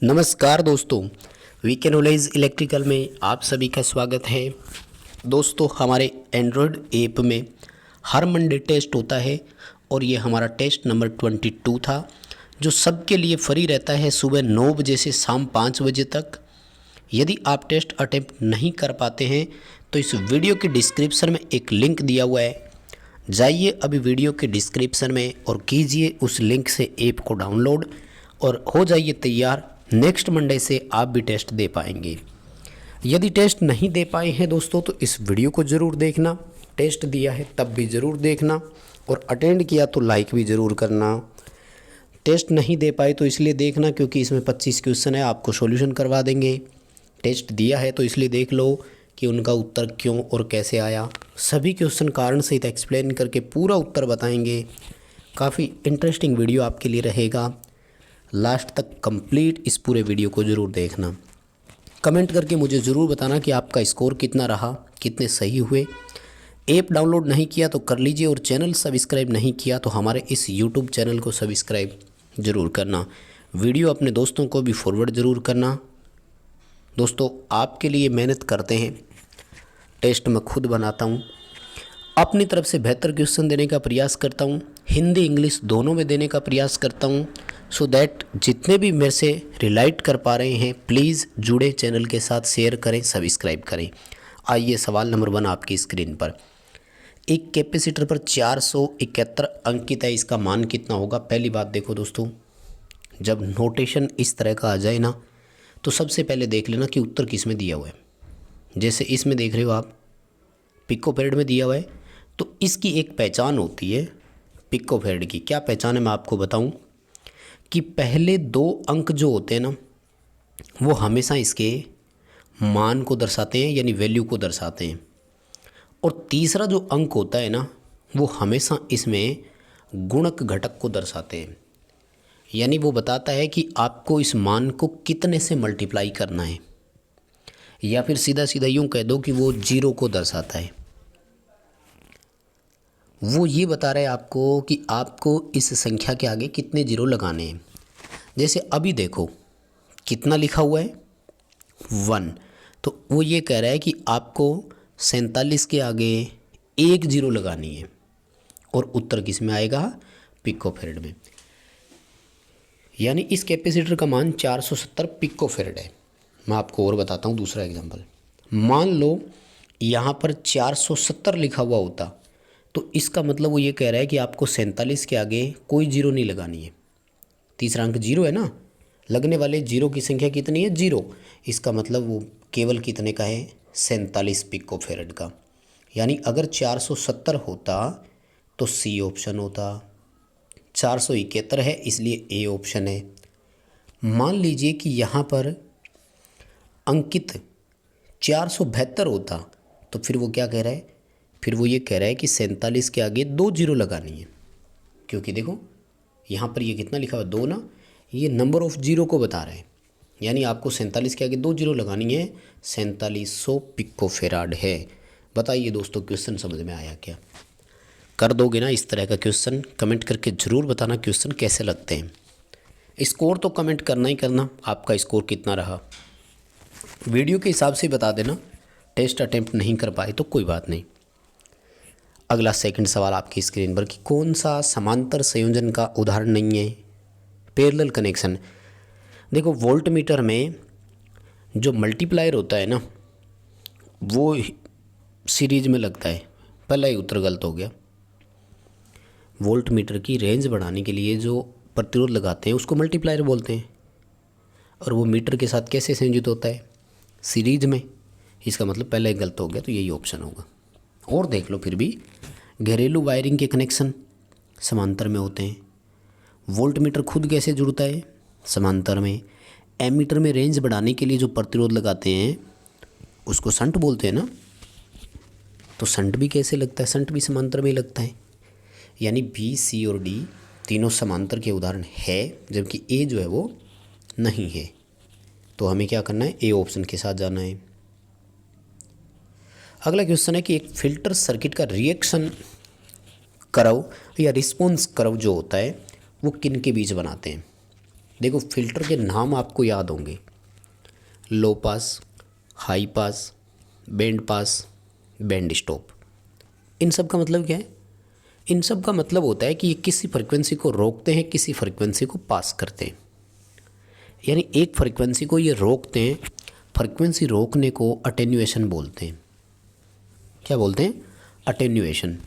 नमस्कार दोस्तों, VK knowledge electrical में आप सभी का स्वागत है। दोस्तों, हमारे एंड्रॉयड ऐप में हर मंडे टेस्ट होता है और ये हमारा टेस्ट नंबर 22 था, जो सबके लिए फ्री रहता है सुबह 9 बजे से शाम 5 बजे तक। यदि आप टेस्ट अटेम्प्ट नहीं कर पाते हैं तो इस वीडियो के डिस्क्रिप्शन में एक लिंक दिया हुआ है, जाइए अभी वीडियो के डिस्क्रिप्शन में और कीजिए उस लिंक से ऐप को डाउनलोड और हो जाइए तैयार। नेक्स्ट मंडे से आप भी टेस्ट दे पाएंगे। यदि टेस्ट नहीं दे पाए हैं दोस्तों तो इस वीडियो को ज़रूर देखना, टेस्ट दिया है तब भी ज़रूर देखना और अटेंड किया तो लाइक भी ज़रूर करना। टेस्ट नहीं दे पाए तो इसलिए देखना क्योंकि इसमें 25 क्वेश्चन है, आपको सॉल्यूशन करवा देंगे। टेस्ट दिया है तो इसलिए देख लो कि उनका उत्तर क्यों और कैसे आया। सभी क्वेश्चन कारण सहित एक्सप्लेन करके पूरा उत्तर बताएंगे। काफ़ी इंटरेस्टिंग वीडियो आपके लिए रहेगा, लास्ट तक कंप्लीट इस पूरे वीडियो को ज़रूर देखना। कमेंट करके मुझे ज़रूर बताना कि आपका स्कोर कितना रहा, कितने सही हुए। ऐप डाउनलोड नहीं किया तो कर लीजिए और चैनल सब्सक्राइब नहीं किया तो हमारे इस यूट्यूब चैनल को सब्सक्राइब ज़रूर करना। वीडियो अपने दोस्तों को भी फॉरवर्ड ज़रूर करना। दोस्तों, आपके लिए मेहनत करते हैं, टेस्ट मैं खुद बनाता हूँ, अपनी तरफ से बेहतर क्वेश्चन देने का प्रयास करता हूँ, हिंदी इंग्लिश दोनों में देने का प्रयास करता हूँ। सो दैट जितने भी मेरे से रिलेट कर पा रहे हैं प्लीज़ जुड़े चैनल के साथ, शेयर करें, सब्सक्राइब करें। आइए सवाल नंबर 1 आपकी स्क्रीन पर। एक कैपेसिटर पर 471 अंकित है, इसका मान कितना होगा? पहली बात देखो दोस्तों, जब नोटेशन इस तरह का आ जाए ना तो सबसे पहले देख लेना कि उत्तर किस में दिया हुआ है। जैसे इसमें देख रहे हो आप, पिकोफैरेड में दिया हुआ है, तो इसकी एक पहचान होती है पिकोफैरेड की। क्या पहचान है मैं आपको बताऊं कि पहले 2 अंक जो होते हैं ना वो हमेशा इसके मान को दर्शाते हैं, यानी वैल्यू को दर्शाते हैं, और तीसरा जो अंक होता है ना वो हमेशा इसमें गुणक घटक को दर्शाते हैं, यानी वो बताता है कि आपको इस मान को कितने से मल्टीप्लाई करना है, या फिर सीधा सीधा यूँ कह दो कि वो 0 को दर्शाता है। वो ये बता रहा है आपको कि आपको इस संख्या के आगे कितने 0 लगाने हैं। जैसे अभी देखो कितना लिखा हुआ है 1, तो वो ये कह रहा है कि आपको 47 के आगे 1 0 लगानी है, और उत्तर किस में आएगा? पिकोफैरेड में। यानी इस कैपेसिटर का मान 470 पिकोफैरेड है। मैं आपको और बताता हूँ दूसरा एग्जांपल। मान लो यहाँ पर 470 लिखा हुआ होता तो इसका मतलब वो ये कह रहा है कि आपको 47 के आगे कोई 0 नहीं लगानी है। तीसरा अंक 0 है ना, लगने वाले 0 की संख्या कितनी है? 0। इसका मतलब वो केवल कितने का है? 47 पिकोफैरेड का। यानी अगर 470 होता तो सी ऑप्शन होता, 471 है इसलिए ए ऑप्शन है। मान लीजिए कि यहाँ पर अंकित 472 होता तो फिर वो क्या कह रहा है? फिर वो ये कह रहा है कि 47 के आगे 2 0 लगानी है, क्योंकि देखो यहाँ पर ये कितना लिखा हुआ है? 2 ना, ये नंबर ऑफ 0 को बता रहे हैं। यानी आपको 47 के आगे 2 0 लगानी है। 4700 पिकोफैराड है। बताइए दोस्तों, क्वेश्चन समझ में आया क्या? कर दोगे ना इस तरह का क्वेश्चन? कमेंट करके ज़रूर बताना क्वेश्चन कैसे लगते हैं। स्कोर तो कमेंट करना ही करना, आपका स्कोर कितना रहा वीडियो के हिसाब से बता देना। टेस्ट अटेम्प्ट नहीं कर पाए तो कोई बात नहीं। अगला सेकंड सवाल आपकी स्क्रीन पर कि कौन सा समांतर संयोजन का उदाहरण नहीं है? Parallel connection. देखो, वोल्ट मीटर में जो मल्टीप्लायर होता है ना वो सीरीज में लगता है। पहला ही उत्तर गलत हो गया। वोल्ट मीटर की रेंज बढ़ाने के लिए जो प्रतिरोध लगाते हैं उसको मल्टीप्लायर बोलते हैं, और वो मीटर के साथ कैसे संयोजित होता है? सीरीज में। इसका मतलब पहला ही गलत हो गया, तो यही ऑप्शन होगा। और देख लो फिर भी, घरेलू वायरिंग के कनेक्शन समांतर में होते हैं। वोल्ट मीटर खुद कैसे जुड़ता है? समांतर में। एमीटर में रेंज बढ़ाने के लिए जो प्रतिरोध लगाते हैं उसको शंट बोलते हैं ना, तो शंट भी कैसे लगता है? शंट भी समांतर में ही लगता है। यानी बी, सी और डी तीनों समांतर के उदाहरण है, जबकि ए जो है वो नहीं है। तो हमें क्या करना है? ए ऑप्शन के साथ जाना है। अगला क्वेश्चन है कि एक फिल्टर सर्किट का रिएक्शन कर्व या रिस्पॉन्स कर्व जो होता है वो किन के बीच बनाते हैं? देखो फिल्टर के नाम आपको याद होंगे, low pass, high pass, band pass, band stop. इन सब का मतलब क्या है? इन सब का मतलब होता है कि ये किसी फ्रिक्वेंसी को रोकते हैं, किसी फ्रिक्वेंसी को पास करते हैं। यानी एक फ्रिक्वेंसी को ये रोकते हैं, फ्रिक्वेंसी रोकने को अटेन्यूएशन बोलते हैं। क्या बोलते हैं? अटेन्यूएशन।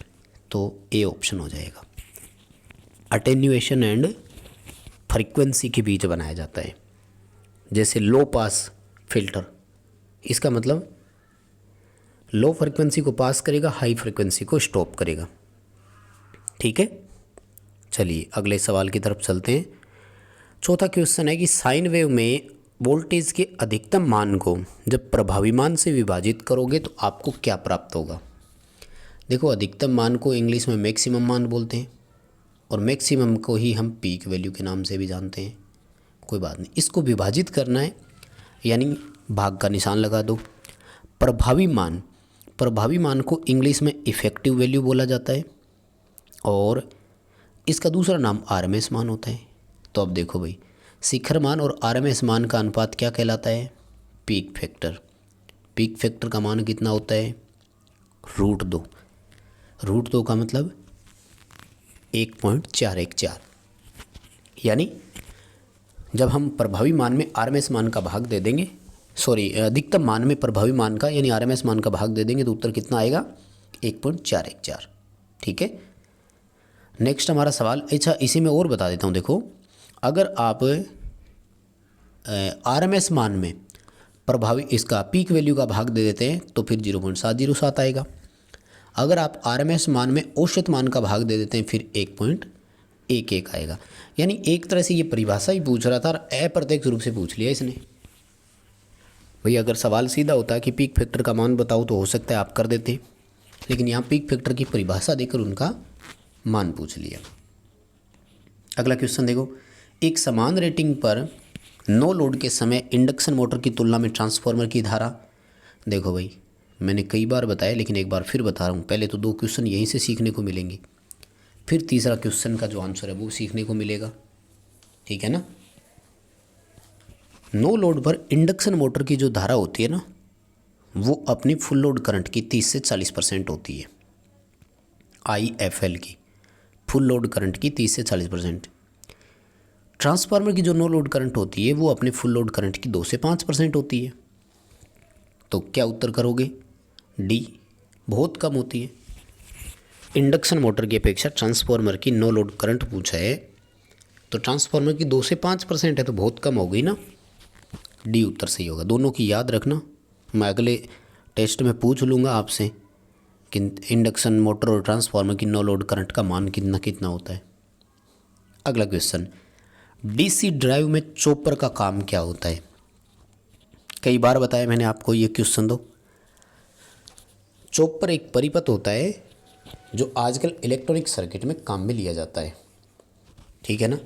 तो ए ऑप्शन हो जाएगा। अटेन्यूएशन एंड फ्रीक्वेंसी के बीच बनाया जाता है। जैसे लो पास फिल्टर, इसका मतलब लो फ्रिक्वेंसी को पास करेगा, हाई फ्रिक्वेंसी को स्टॉप करेगा। ठीक है, चलिए अगले सवाल की तरफ चलते हैं। चौथा क्वेश्चन है कि साइन वेव में वोल्टेज के अधिकतम मान को जब प्रभावी मान से विभाजित करोगे तो आपको क्या प्राप्त होगा? देखो, अधिकतम मान को इंग्लिश में मैक्सिमम मान बोलते हैं, और मैक्सिमम को ही हम पीक वैल्यू के नाम से भी जानते हैं। कोई बात नहीं, इसको विभाजित करना है, यानी भाग का निशान लगा दो। प्रभावी मान को इंग्लिश में इफ़ेक्टिव वैल्यू बोला जाता है, और इसका दूसरा नाम आरएमएस मान होता है। तो अब देखो भाई, शिखर मान और आरएमएस मान का अनुपात क्या कहलाता है? Peak factor. पीक फैक्टर का मान कितना होता है? √2। √2 का मतलब 1.414। यानी जब हम प्रभावी मान में आरएमएस मान का भाग दे देंगे, अधिकतम मान में प्रभावी मान का यानी आरएमएस मान का भाग दे देंगे तो उत्तर कितना आएगा? 1.414। ठीक है, नेक्स्ट हमारा सवाल, अच्छा इसी में और बता देता हूँ। देखो, अगर आप आरएमएस मान में प्रभावी इसका पीक वैल्यू का भाग दे देते हैं तो फिर 0.707 आएगा। अगर आप आरएमएस मान में औसत मान का भाग दे देते हैं फिर 1.11 आएगा। यानी एक तरह से ये परिभाषा ही पूछ रहा था और अप्रत्यक्ष रूप से पूछ लिया इसने। भैया अगर सवाल सीधा होता कि पीक फैक्टर का मान बताओ तो हो सकता है आप कर देते, लेकिन यहाँ पीक फैक्टर की परिभाषा देकर उनका मान पूछ लिया। अगला क्वेश्चन देखो, एक समान रेटिंग पर नो लोड के समय इंडक्शन मोटर की तुलना में ट्रांसफार्मर की धारा। देखो भाई, मैंने कई बार बताया लेकिन एक बार फिर बता रहा हूँ। पहले तो 2 क्वेश्चन यहीं से सीखने को मिलेंगे, फिर तीसरा क्वेश्चन का जो आंसर है वो सीखने को मिलेगा। ठीक है ना? नो लोड पर इंडक्शन मोटर की जो धारा होती है ना, वो अपनी फुल लोड करंट की 30 से 40% होती है। IFL की फुल लोड करंट की 30 से 40%। ट्रांसफार्मर की जो नो लोड करंट होती है वो अपने फुल लोड करंट की 2 से 5% होती है। तो क्या उत्तर करोगे? डी, बहुत कम होती है। इंडक्शन मोटर की अपेक्षा ट्रांसफार्मर की नो लोड करंट पूछा है तो ट्रांसफार्मर की 2 से 5% है तो बहुत कम हो गई ना। डी उत्तर सही होगा। दोनों की याद रखना, मैं अगले टेस्ट में पूछ लूँगा आपसे कि इंडक्शन मोटर और ट्रांसफार्मर की नो लोड करंट का मान कितना कितना होता है। अगला क्वेश्चन, डीसी ड्राइव में चॉपर का काम क्या होता है? कई बार बताया मैंने आपको, ये क्वेश्चन दो। चॉपर एक परिपथ होता है जो आजकल इलेक्ट्रॉनिक सर्किट में काम में लिया जाता है। ठीक है ना?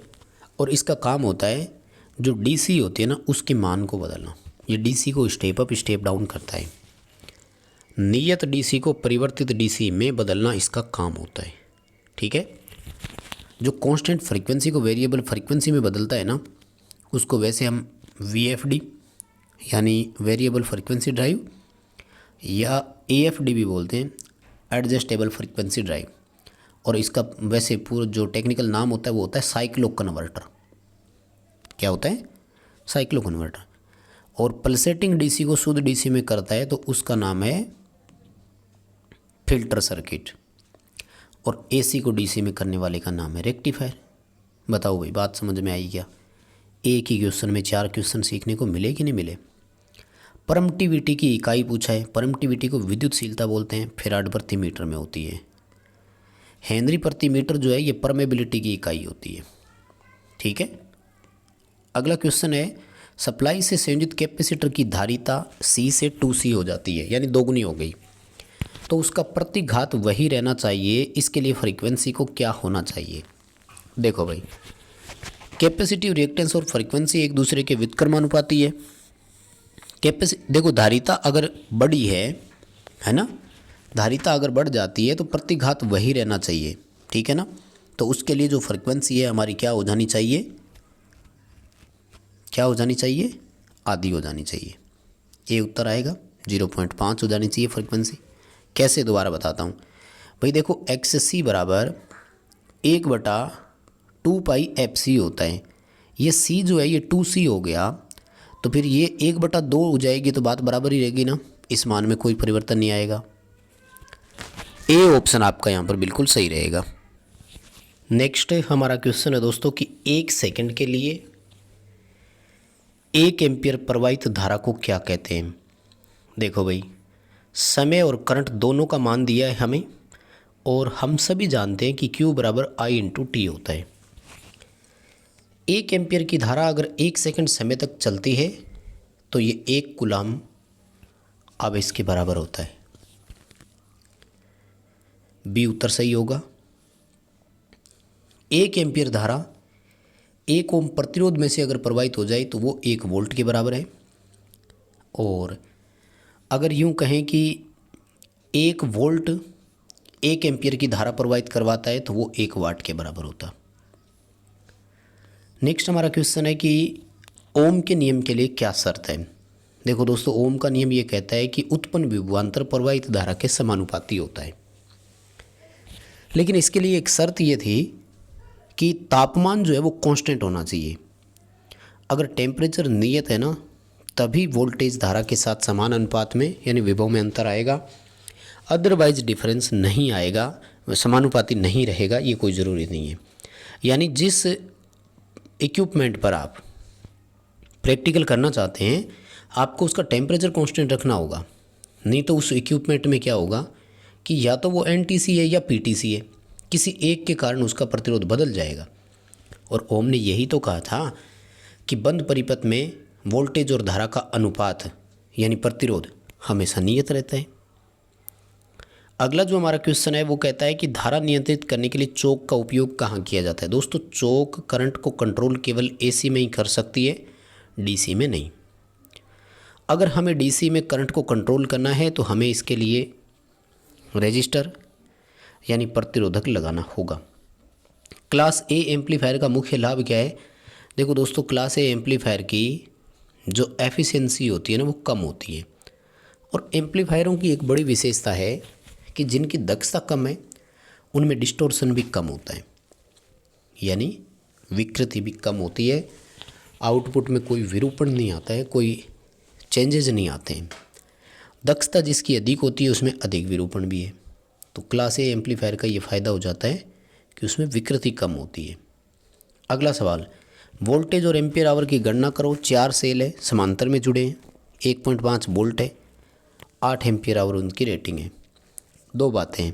और इसका काम होता है जो डीसी होती है ना उसके मान को बदलना। ये डीसी को स्टेप अप स्टेप डाउन करता है। नियत डीसी को परिवर्तित डीसी में बदलना इसका काम होता है। ठीक है, जो कांस्टेंट फ्रीक्वेंसी को वेरिएबल फ्रीक्वेंसी में बदलता है ना, उसको वैसे हम VFD यानी वेरिएबल फ्रीक्वेंसी ड्राइव या AFD भी बोलते हैं, एडजस्टेबल फ्रीक्वेंसी ड्राइव। और इसका वैसे पूरा जो टेक्निकल नाम होता है वो होता है साइक्लो कन्वर्टर। क्या होता है? Cyclo converter. और पल्सेटिंग डीसी को शुद्ध डीसी में करता है तो उसका नाम है फिल्टर सर्किट। और AC को DC में करने वाले का नाम है रेक्टिफायर। बताओ भाई, बात समझ में आई क्या? एक ही क्वेश्चन में 4 क्वेश्चन सीखने को मिले कि नहीं मिले? परमिटिविटी की इकाई पूछा है। परमिटिविटी को विद्युतशीलता बोलते हैं, फैराड प्रति मीटर में होती है। हेनरी प्रति मीटर जो है ये परमेबिलिटी की इकाई होती है। ठीक है, अगला क्वेश्चन है, सप्लाई से संयोजित कैपेसिटर की धारिता C से 2C हो जाती है, यानी दोगुनी हो गई, तो उसका प्रतिघात वही रहना चाहिए। इसके लिए फ्रीक्वेंसी को क्या होना चाहिए? देखो भाई, कैपेसिटिव रिएक्टेंस और फ्रीक्वेंसी एक दूसरे के व्युत्क्रमानुपाती है। देखो, धारिता अगर बड़ी है ना, धारिता अगर बढ़ जाती है तो प्रतिघात वही रहना चाहिए। ठीक है ना? तो उसके लिए जो फ्रीक्वेंसी है हमारी क्या हो जानी चाहिए? क्या हो जानी चाहिए, आधी हो जानी चाहिए। ये उत्तर आएगा 0.5 हो जानी चाहिए फ्रीक्वेंसी। कैसे, दोबारा बताता हूँ भाई। देखो XC बराबर 1/2πfc होता है। ये C जो है ये 2C हो गया, तो फिर ये 1/2 हो जाएगी, तो बात बराबर ही रहेगी ना, इस मान में कोई परिवर्तन नहीं आएगा। ए ऑप्शन आपका यहाँ पर बिल्कुल सही रहेगा। नेक्स्ट हमारा क्वेश्चन है दोस्तों कि 1 सेकंड के लिए 1 एम्पियर प्रवाहित धारा को क्या कहते हैं। देखो भाई, समय और करंट दोनों का मान दिया है हमें, और हम सभी जानते हैं कि Q बराबर I/T होता है। 1 एम्पियर की धारा अगर 1 सेकंड समय तक चलती है तो ये 1 कूलम आवेश के बराबर होता है। बी उत्तर सही होगा। 1 एम्पियर धारा 1 ओम प्रतिरोध में से अगर प्रवाहित हो जाए तो वो 1 वोल्ट के बराबर है, और अगर यूं कहें कि 1 वोल्ट 1 एम्पियर की धारा प्रवाहित करवाता है तो वो 1 वाट के बराबर होता। नेक्स्ट हमारा क्वेश्चन है कि ओम के नियम के लिए क्या शर्त है। देखो दोस्तों, ओम का नियम ये कहता है कि उत्पन्न विभवांतर प्रवाहित धारा के समानुपाती होता है, लेकिन इसके लिए एक शर्त ये थी कि तापमान जो है वो कांस्टेंट होना चाहिए। अगर टेम्परेचर नियत है ना, तभी वोल्टेज धारा के साथ समान अनुपात में यानी विभव में अंतर आएगा, अदरवाइज डिफरेंस नहीं आएगा, समानुपाती नहीं रहेगा, ये कोई ज़रूरी नहीं है। यानी जिस इक्विपमेंट पर आप प्रैक्टिकल करना चाहते हैं आपको उसका टेम्परेचर कांस्टेंट रखना होगा, नहीं तो उस इक्विपमेंट में क्या होगा कि या तो वो NTC है या PTC है, किसी एक के कारण उसका प्रतिरोध बदल जाएगा। और ओम ने यही तो कहा था कि बंद परिपथ में वोल्टेज और धारा का अनुपात यानी प्रतिरोध हमेशा नियत रहता है। अगला जो हमारा क्वेश्चन है वो कहता है कि धारा नियंत्रित करने के लिए चोक का उपयोग कहाँ किया जाता है। दोस्तों, चोक करंट को कंट्रोल केवल AC में ही कर सकती है, DC में नहीं। अगर हमें DC में करंट को कंट्रोल करना है तो हमें इसके लिए रेजिस्टर यानी प्रतिरोधक लगाना होगा। क्लास A एम्पलीफायर का मुख्य लाभ क्या है। देखो दोस्तों, क्लास A एम्पलीफायर की जो एफिशिएंसी होती है ना वो कम होती है, और एम्पलीफायरों की एक बड़ी विशेषता है कि जिनकी दक्षता कम है उनमें डिस्टॉर्शन भी कम होता है, यानी विकृति भी कम होती है, आउटपुट में कोई विरूपण नहीं आता है, कोई चेंजेस नहीं आते हैं। दक्षता जिसकी अधिक होती है उसमें अधिक विरूपण भी है। तो क्लास A एम्पलीफायर का ये फ़ायदा हो जाता है कि उसमें विकृति कम होती है। अगला सवाल, वोल्टेज और एम्पियर आवर की गणना करो। 4 सेल है, समांतर में जुड़े हैं, 1.5 वोल्ट है, 8 एम्पियर आवर उनकी रेटिंग है। 2 बातें हैं।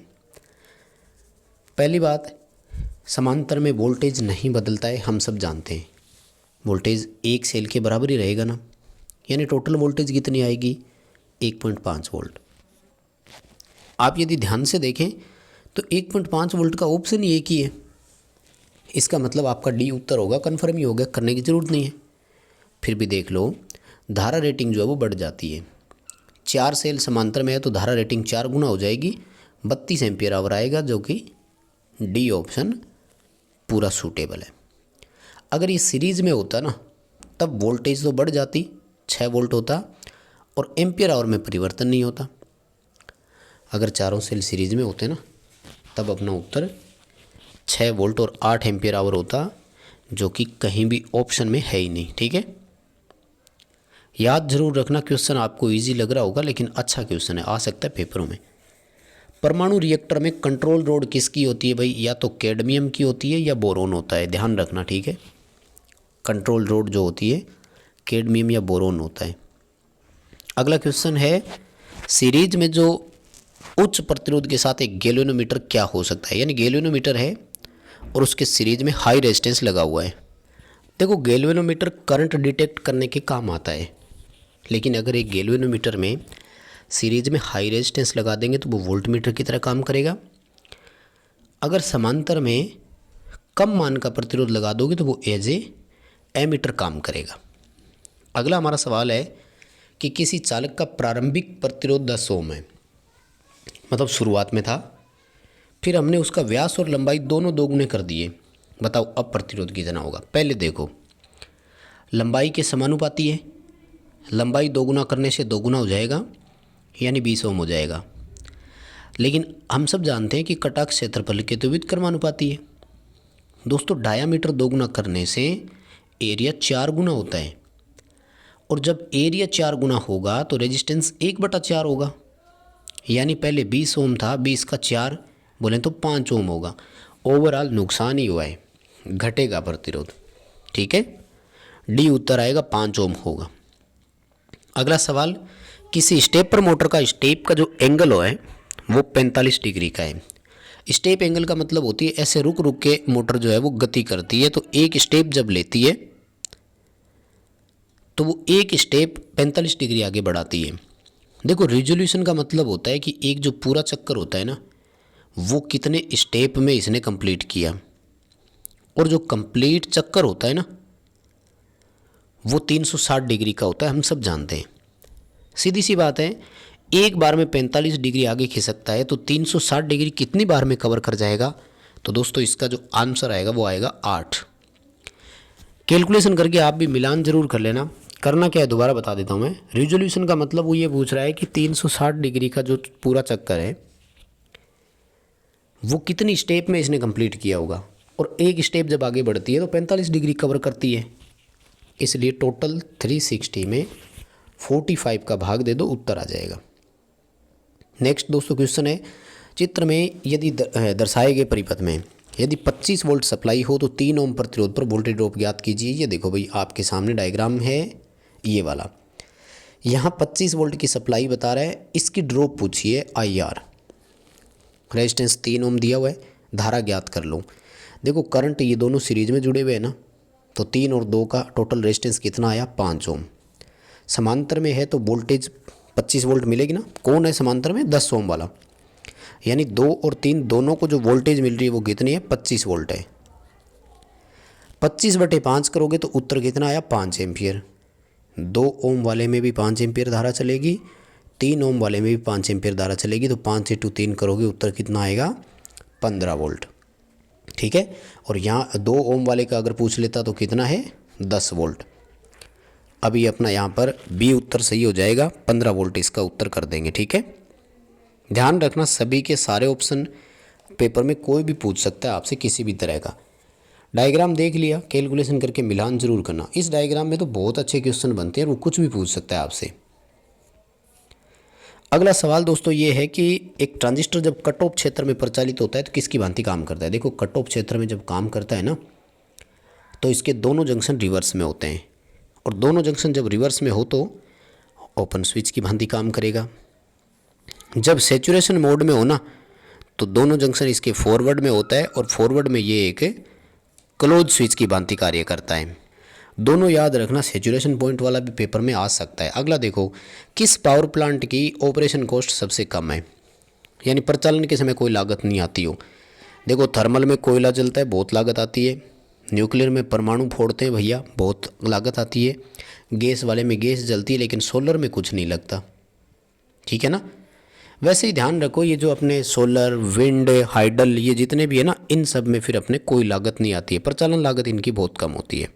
पहली बात, समांतर में वोल्टेज नहीं बदलता है, हम सब जानते हैं। वोल्टेज 1 सेल के बराबर ही रहेगा ना, यानी टोटल वोल्टेज कितनी आएगी, 1.5 वोल्ट। आप यदि ध्यान से देखें तो 1.5 वोल्ट का ऑप्शन ही एक ही है, इसका मतलब आपका डी उत्तर होगा, कन्फर्म ही हो गया, करने की ज़रूरत नहीं है। फिर भी देख लो, धारा रेटिंग जो है वो बढ़ जाती है। 4 सेल समांतर में है तो धारा रेटिंग 4 गुना हो जाएगी, 32 एम्पियर आवर आएगा, जो कि डी ऑप्शन पूरा सूटेबल है। अगर ये सीरीज़ में होता ना तब वोल्टेज तो बढ़ जाती, 6 वोल्ट होता, और एम्पियर आवर में परिवर्तन नहीं होता। अगर चारों सेल सीरीज़ में होते ना तब अपना उत्तर 6 वोल्ट और 8 एम्पियर आवर होता, जो कि कहीं भी ऑप्शन में है ही नहीं। ठीक है, याद जरूर रखना। क्वेश्चन आपको इजी लग रहा होगा लेकिन अच्छा क्वेश्चन है, आ सकता है पेपरों में। परमाणु रिएक्टर में कंट्रोल रोड किसकी होती है भाई, या तो कैडमियम की होती है या बोरोन होता है, ध्यान रखना। ठीक है, कंट्रोल रोड जो होती है कैडमियम या बोरोन होता है। अगला क्वेश्चन है, सीरीज में जो उच्च प्रतिरोध के साथ एक गैल्वेनोमीटर क्या हो सकता है, यानी गैल्वेनोमीटर है और उसके सीरीज में हाई रेजिस्टेंस लगा हुआ है। देखो, गैल्वेनोमीटर करंट डिटेक्ट करने के काम आता है, लेकिन अगर एक गैल्वेनोमीटर में सीरीज में हाई रेजिस्टेंस लगा देंगे तो वो वोल्टमीटर की तरह काम करेगा। अगर समांतर में कम मान का प्रतिरोध लगा दोगे तो वो एज ए एमीटर काम करेगा। अगला हमारा सवाल है कि किसी चालक का प्रारंभिक प्रतिरोध 10 ओम है, मतलब शुरुआत में था, फिर हमने उसका व्यास और लंबाई दोनों दोगुने कर दिए। बताओ अब प्रतिरोध कितना होगा। पहले देखो, लंबाई के समानुपाती है, लंबाई 2 गुना करने से 2 गुना हो जाएगा यानी 20 ओम हो जाएगा। लेकिन हम सब जानते हैं कि कटाक्ष क्षेत्रफल के तो व्युत्क्रमानुपाती है। दोस्तों डायामीटर 2 गुना करने से एरिया 4 गुना होता है, और जब एरिया 4 गुना होगा तो रेजिस्टेंस 1/4 होगा, यानी पहले 20 ओम था, 20 का 4 बोलें तो 5 ओम होगा। ओवरऑल नुकसान ही हुआ है, घटेगा प्रतिरोध। ठीक है, डी उत्तर आएगा, 5 ओम होगा। अगला सवाल, किसी स्टेपर मोटर का स्टेप का जो एंगल हो है वो 45 डिग्री का है। स्टेप एंगल का मतलब होती है ऐसे रुक रुक के मोटर जो है वो गति करती है, तो एक स्टेप जब लेती है तो वो एक स्टेप 45 डिग्री आगे बढ़ाती है। देखो रिजोल्यूशन का मतलब होता है कि एक जो पूरा चक्कर होता है ना वो कितने स्टेप में इसने कंप्लीट किया, और जो कंप्लीट चक्कर होता है ना वो 360 डिग्री का होता है, हम सब जानते हैं। सीधी सी बात है, एक बार में 45 डिग्री आगे खिसकता है तो 360 डिग्री कितनी बार में कवर कर जाएगा? तो दोस्तों इसका जो आंसर आएगा वो आएगा 8। कैलकुलेशन करके आप भी मिलान जरूर कर लेना। करना क्या है दोबारा बता देता हूँ मैं। रिजोल्यूशन का मतलब वो ये पूछ रहा है कि 360 डिग्री का जो पूरा चक्कर है वो कितनी स्टेप में इसने कंप्लीट किया होगा, और एक स्टेप जब आगे बढ़ती है तो 45 डिग्री कवर करती है, इसलिए टोटल 360 में 45 का भाग दे दो, उत्तर आ जाएगा। नेक्स्ट दोस्तों क्वेश्चन है, चित्र में यदि दर्शाए गए परिपथ में यदि 25 वोल्ट सप्लाई हो तो 3 ओम प्रतिरोध पर वोल्टेज ड्रॉप ज्ञात कीजिए। ये देखो भाई आपके सामने डायग्राम है ये वाला, यहाँ 25 वोल्ट की सप्लाई बता रहा है, इसकी ड्रॉप पूछिए IR, रेजिस्टेंस 3 ओम दिया हुआ है, धारा ज्ञात कर लो। देखो करंट ये दोनों सीरीज में जुड़े हुए हैं ना, तो 3 और 2 का टोटल रेजिस्टेंस कितना आया? 5 ओम। समांतर में है तो वोल्टेज 25 वोल्ट मिलेगी ना। कौन है समांतर में? 10 ओम वाला, यानी 2 और 3 दोनों को जो वोल्टेज मिल रही है वो कितनी है? 25 वोल्ट है। 25/5 करोगे तो उत्तर कितना आया? 5 एम्पियर। 2 ओम वाले में भी 5 एम्पियर धारा चलेगी, 3 ओम वाले में भी 5 एम्पियर धारा चलेगी, तो 5 × 3 करोगे उत्तर कितना आएगा? 15 वोल्ट। ठीक है, और यहाँ 2 ओम वाले का अगर पूछ लेता तो कितना है? 10 वोल्ट। अभी अपना यहाँ पर बी उत्तर सही हो जाएगा, 15 वोल्ट इसका उत्तर कर देंगे। ठीक है, ध्यान रखना सभी के सारे ऑप्शन पेपर में कोई भी पूछ सकता है आपसे किसी भी तरह का। डायग्राम देख लिया, कैलकुलेशन करके मिलान जरूर करना। इस डायग्राम में तो बहुत अच्छे क्वेश्चन बनते हैं, वो कुछ भी पूछ सकता है आपसे। अगला सवाल दोस्तों ये है कि एक ट्रांजिस्टर जब कट ऑफ क्षेत्र में प्रचालित होता है तो किसकी भांति काम करता है? देखो कट ऑफ क्षेत्र में जब काम करता है ना तो इसके दोनों जंक्शन रिवर्स में होते हैं, और दोनों जंक्शन जब रिवर्स में हो तो ओपन स्विच की भांति काम करेगा। जब सैचुरेशन मोड में हो ना तो दोनों जंक्शन इसके फॉरवर्ड में होता है, और फॉरवर्ड में ये एक क्लोज स्विच की भांति कार्य करता है। दोनों याद रखना, सैचुरेशन पॉइंट वाला भी पेपर में आ सकता है। अगला देखो, किस पावर प्लांट की ऑपरेशन कॉस्ट सबसे कम है, यानी प्रचालन के समय कोई लागत नहीं आती हो। देखो थर्मल में कोयला जलता है, बहुत लागत आती है। न्यूक्लियर में परमाणु फोड़ते हैं भैया, बहुत लागत आती है। गैस वाले में गैस जलती है, लेकिन सोलर में कुछ नहीं लगता। ठीक है ना। वैसे ही ध्यान रखो, ये जो अपने सोलर, विंड, हाइडल, ये जितने भी है ना, इन सब में फिर अपने कोई लागत नहीं आती है, प्रचालन लागत इनकी बहुत कम होती है।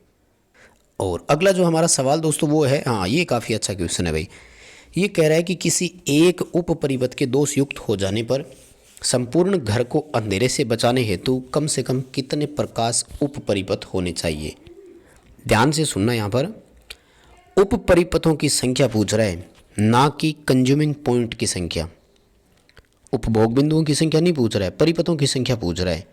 और अगला जो हमारा सवाल दोस्तों वो है, हाँ ये काफ़ी अच्छा क्वेश्चन है भाई। ये कह रहा है कि किसी एक उप परिपथ के दोष युक्त हो जाने पर संपूर्ण घर को अंधेरे से बचाने हेतु कम से कम कितने प्रकाश उप परिपथ होने चाहिए? ध्यान से सुनना, यहाँ पर उप परिपथों की संख्या पूछ रहा है, ना कि कंज्यूमिंग पॉइंट की संख्या। उपभोग बिंदुओं की संख्या नहीं पूछ रहा है, परिपथों की संख्या पूछ रहा है।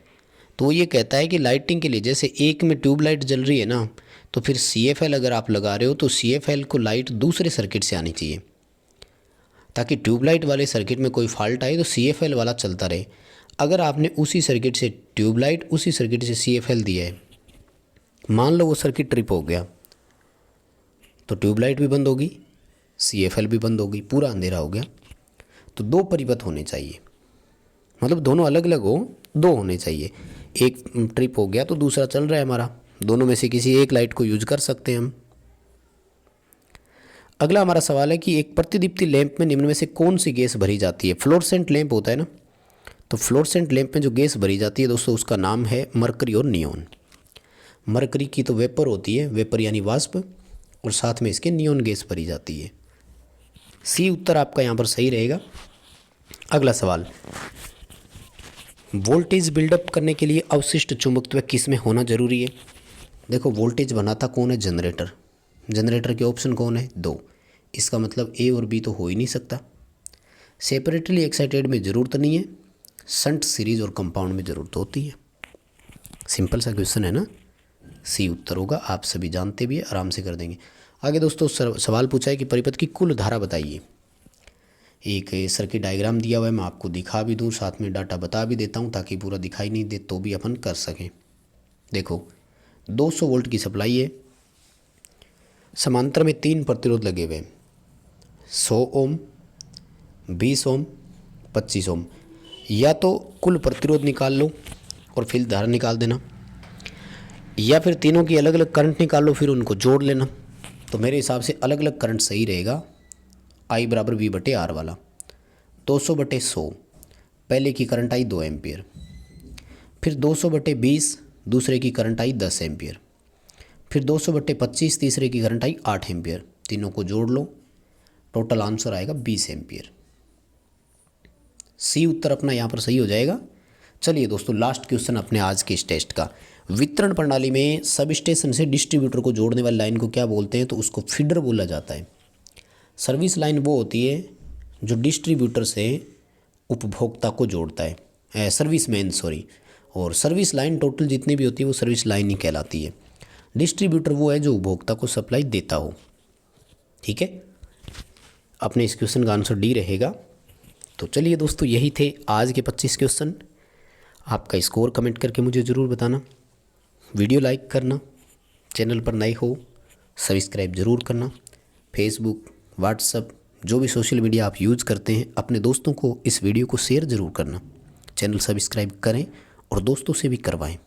तो ये कहता है कि लाइटिंग के लिए जैसे एक में ट्यूबलाइट जल रही है ना, तो फिर CFL अगर आप लगा रहे हो तो CFL को लाइट दूसरे सर्किट से आनी चाहिए, ताकि ट्यूबलाइट वाले सर्किट में कोई फॉल्ट आए तो CFL वाला चलता रहे। अगर आपने उसी सर्किट से ट्यूबलाइट, उसी सर्किट से CFL दिया है, मान लो वो सर्किट ट्रिप हो गया तो ट्यूबलाइट भी बंद होगी, CFL भी बंद होगी, पूरा अंधेरा हो गया। तो 2 परिपथ होने चाहिए, मतलब दोनों अलग अलग हो, 2 होने चाहिए। एक ट्रिप हो गया तो दूसरा चल रहा है हमारा, दोनों में से किसी एक लाइट को यूज कर सकते हैं हम। अगला हमारा सवाल है कि एक प्रतिदीप्ति लैंप में निम्न में से कौन सी गैस भरी जाती है? फ्लोरेसेंट लैंप होता है ना, तो फ्लोरेसेंट लैंप में जो गैस भरी जाती है दोस्तों उसका नाम है मरकरी और नियोन। मरकरी की तो वेपर होती है, वेपर यानी वाष्प, और साथ में इसके नियॉन गैस भरी जाती है। सी उत्तर आपका यहाँ पर सही रहेगा। अगला सवाल, वोल्टेज बिल्डअप करने के लिए अवशिष्ट चुंबकत्व किस में होना जरूरी है? देखो वोल्टेज बनाता कौन है? जनरेटर। जनरेटर के ऑप्शन कौन है? 2। इसका मतलब ए और बी तो हो ही नहीं सकता। सेपरेटली एक्साइटेड में ज़रूरत नहीं है, शंट सीरीज और कंपाउंड में ज़रूरत होती है। सिंपल सा क्वेश्चन है ना, सी उत्तर होगा। आप सभी जानते भी है, आराम से कर देंगे। आगे दोस्तों सवाल पूछा है कि परिपथ की कुल धारा बताइए। एक सर्किट डायग्राम दिया हुआ है, मैं आपको दिखा भी दूँ, साथ में डाटा बता भी देता हूँ ताकि पूरा दिखाई नहीं दे तो भी अपन कर सकें। देखो 200 वोल्ट की सप्लाई है, समांतर में 3 प्रतिरोध लगे हुए हैं, 100 ओम, 20 ओम, 25 ओम। या तो कुल प्रतिरोध निकाल लो और फिर धारा निकाल देना, या फिर तीनों की अलग अलग करंट निकाल लो फिर उनको जोड़ लेना। तो मेरे हिसाब से अलग अलग करंट सही रहेगा। I बराबर V/R वाला। 200/100 पहले की करंट आई 2 एम्पियर, फिर 200/20 दूसरे की करंट आई 10 एम्पियर, फिर 200/25 तीसरे की करंट आई 8 एम्पियर। तीनों को जोड़ लो, टोटल आंसर आएगा 20 एम्पियर। सी उत्तर अपना यहाँ पर सही हो जाएगा। चलिए दोस्तों, लास्ट क्वेश्चन अपने आज के इस टेस्ट का। वितरण प्रणाली में सब स्टेशन से डिस्ट्रीब्यूटर को जोड़ने वाली लाइन को क्या बोलते हैं? तो उसको फीडर बोला जाता है। सर्विस लाइन वो होती है जो डिस्ट्रीब्यूटर से उपभोक्ता को जोड़ता है, सर्विस मैन सॉरी। और सर्विस लाइन टोटल जितनी भी होती है वो सर्विस लाइन ही कहलाती है। डिस्ट्रीब्यूटर वो है जो उपभोक्ता को सप्लाई देता हो। ठीक है, अपने इस क्वेश्चन का आंसर डी रहेगा। तो चलिए दोस्तों, यही थे आज के 25 क्वेश्चन। आपका स्कोर कमेंट करके मुझे ज़रूर बताना। वीडियो लाइक करना, चैनल पर नए हो सब्सक्राइब ज़रूर करना। फेसबुक, व्हाट्सअप, जो भी सोशल मीडिया आप यूज़ करते हैं, अपने दोस्तों को इस वीडियो को शेयर ज़रूर करना। चैनल सब्सक्राइब करें और दोस्तों से भी करवाएं।